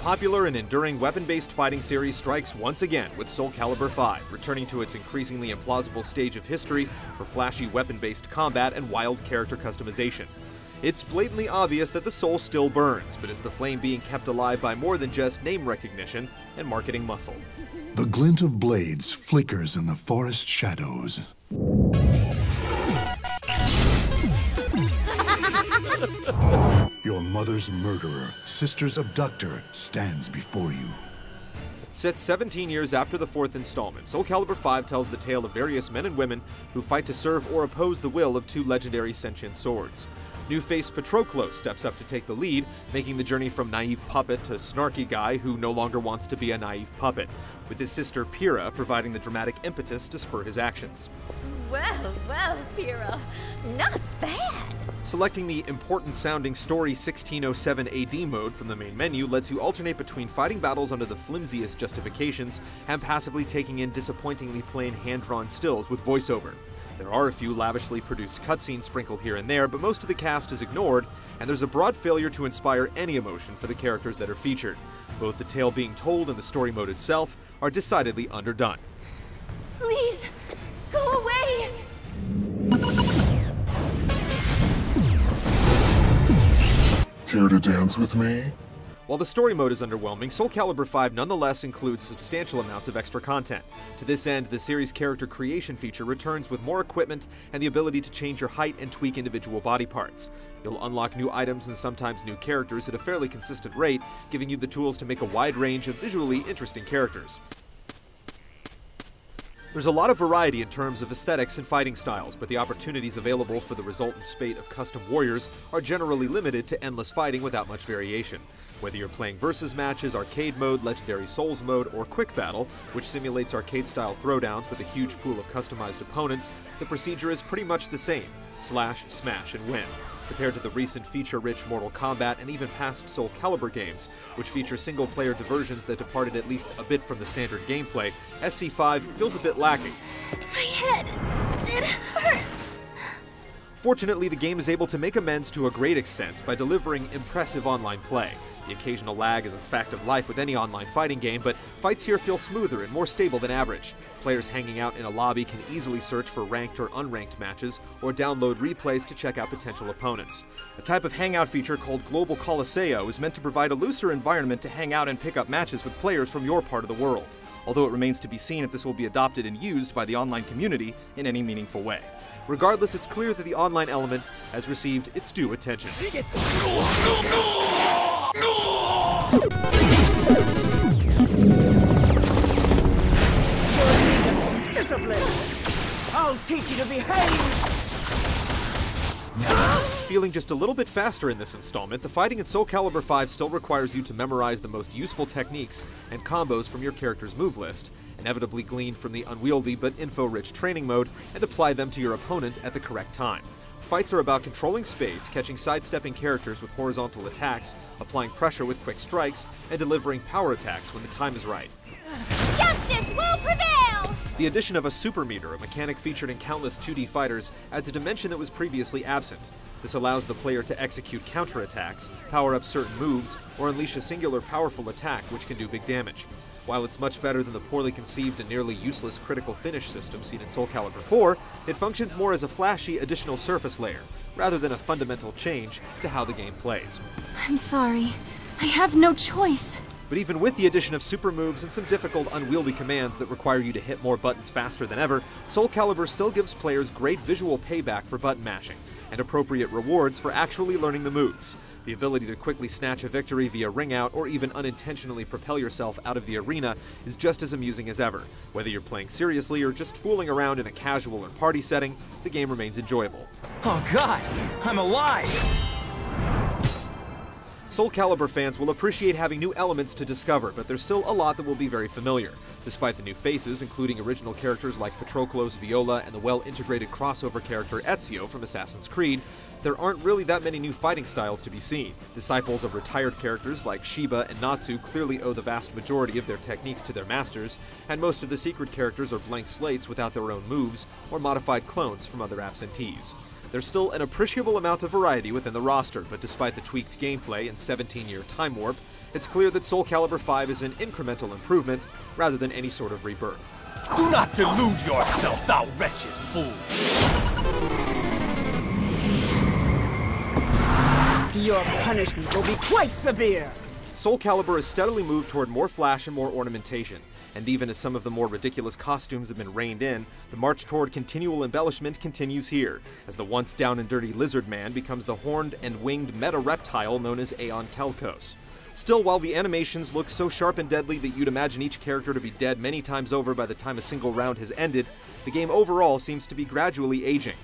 popular and enduring weapon-based fighting series strikes once again with SoulCalibur 5, returning to its increasingly implausible stage of history for flashy weapon-based combat and wild character customization. It's blatantly obvious that the soul still burns, but is the flame being kept alive by more than just name recognition and marketing muscle. The glint of blades flickers in the forest shadows. Your mother's murderer, sister's abductor, stands before you. Set 17 years after the fourth installment, SoulCalibur 5 tells the tale of various men and women who fight to serve or oppose the will of two legendary sentient swords. New face Patroclus steps up to take the lead, making the journey from naive puppet to snarky guy who no longer wants to be a naive puppet, with his sister Pyrrha providing the dramatic impetus to spur his actions. Well, Pyrrha, not bad. Selecting the important-sounding Story 1607 AD mode from the main menu lets you alternate between fighting battles under the flimsiest justifications and passively taking in disappointingly plain hand-drawn stills with voiceover. There are a few lavishly produced cutscenes sprinkled here and there, but most of the cast is ignored, and there's a broad failure to inspire any emotion for the characters that are featured. Both the tale being told and the story mode itself are decidedly underdone. Please, go away! Care to dance with me? While the story mode is underwhelming, SoulCalibur 5 nonetheless includes substantial amounts of extra content. To this end, the series' character creation feature returns with more equipment and the ability to change your height and tweak individual body parts. You'll unlock new items and sometimes new characters at a fairly consistent rate, giving you the tools to make a wide range of visually interesting characters. There's a lot of variety in terms of aesthetics and fighting styles, but the opportunities available for the resultant spate of custom warriors are generally limited to endless fighting without much variation. Whether you're playing versus matches, arcade mode, legendary souls mode, or quick battle, which simulates arcade-style throwdowns with a huge pool of customized opponents, the procedure is pretty much the same: slash, smash, and win. Compared to the recent feature-rich Mortal Kombat and even past SoulCalibur games, which feature single-player diversions that departed at least a bit from the standard gameplay, SC5 feels a bit lacking. My head, it hurts. Fortunately, the game is able to make amends to a great extent by delivering impressive online play. The occasional lag is a fact of life with any online fighting game, but fights here feel smoother and more stable than average. Players hanging out in a lobby can easily search for ranked or unranked matches, or download replays to check out potential opponents. A type of hangout feature called Global Colosseo is meant to provide a looser environment to hang out and pick up matches with players from your part of the world, although it remains to be seen if this will be adopted and used by the online community in any meaningful way. Regardless, it's clear that the online element has received its due attention. Discipline! I'll teach you to behave! Feeling just a little bit faster in this installment, the fighting in SoulCalibur 5 still requires you to memorize the most useful techniques and combos from your character's move list, inevitably gleaned from the unwieldy but info-rich training mode, and apply them to your opponent at the correct time. Fights are about controlling space, catching sidestepping characters with horizontal attacks, applying pressure with quick strikes, and delivering power attacks when the time is right. Justice will prevail! The addition of a super meter, a mechanic featured in countless 2D fighters, adds a dimension that was previously absent. This allows the player to execute counterattacks, power up certain moves, or unleash a singular powerful attack which can do big damage. While it's much better than the poorly conceived and nearly useless critical finish system seen in SoulCalibur 4, it functions more as a flashy additional surface layer, rather than a fundamental change to how the game plays. I'm sorry. I have no choice. But even with the addition of super moves and some difficult, unwieldy commands that require you to hit more buttons faster than ever, SoulCalibur still gives players great visual payback for button mashing, and appropriate rewards for actually learning the moves. The ability to quickly snatch a victory via ring out or even unintentionally propel yourself out of the arena is just as amusing as ever. Whether you're playing seriously or just fooling around in a casual or party setting, the game remains enjoyable. Oh God, I'm alive! SoulCalibur fans will appreciate having new elements to discover, but there's still a lot that will be very familiar. Despite the new faces, including original characters like Patroclus, Viola, and the well-integrated crossover character Ezio from Assassin's Creed, there aren't really that many new fighting styles to be seen. Disciples of retired characters like Shiba and Natsu clearly owe the vast majority of their techniques to their masters, and most of the secret characters are blank slates without their own moves, or modified clones from other absentees. There's still an appreciable amount of variety within the roster, but despite the tweaked gameplay and 17-year time warp, it's clear that SoulCalibur 5 is an incremental improvement rather than any sort of rebirth. Do not delude yourself, thou wretched fool! Your punishment will be quite severe! SoulCalibur has steadily moved toward more flash and more ornamentation, and even as some of the more ridiculous costumes have been reined in, the march toward continual embellishment continues here, as the once down and dirty lizard man becomes the horned and winged meta-reptile known as Aeon Kelkos. Still, while the animations look so sharp and deadly that you'd imagine each character to be dead many times over by the time a single round has ended, the game overall seems to be gradually aging.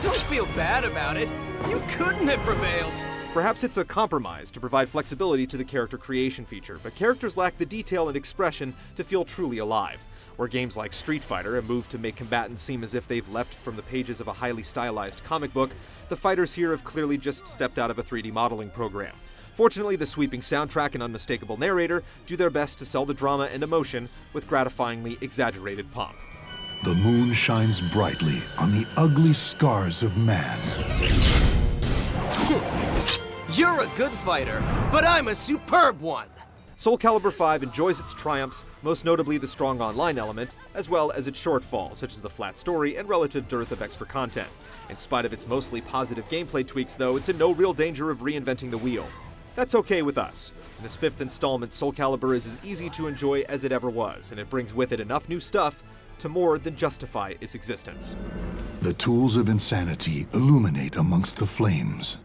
Don't feel bad about it. You couldn't have prevailed. Perhaps it's a compromise to provide flexibility to the character creation feature, but characters lack the detail and expression to feel truly alive. Where games like Street Fighter have moved to make combatants seem as if they've leapt from the pages of a highly stylized comic book, the fighters here have clearly just stepped out of a 3D modeling program. Fortunately, the sweeping soundtrack and unmistakable narrator do their best to sell the drama and emotion with gratifyingly exaggerated pomp. The moon shines brightly on the ugly scars of man. You're a good fighter, but I'm a superb one! SoulCalibur 5 enjoys its triumphs, most notably the strong online element, as well as its shortfalls, such as the flat story and relative dearth of extra content. In spite of its mostly positive gameplay tweaks, though, it's in no real danger of reinventing the wheel. That's okay with us. In this fifth installment, SoulCalibur is as easy to enjoy as it ever was, and it brings with it enough new stuff to more than justify its existence. The tools of insanity illuminate amongst the flames.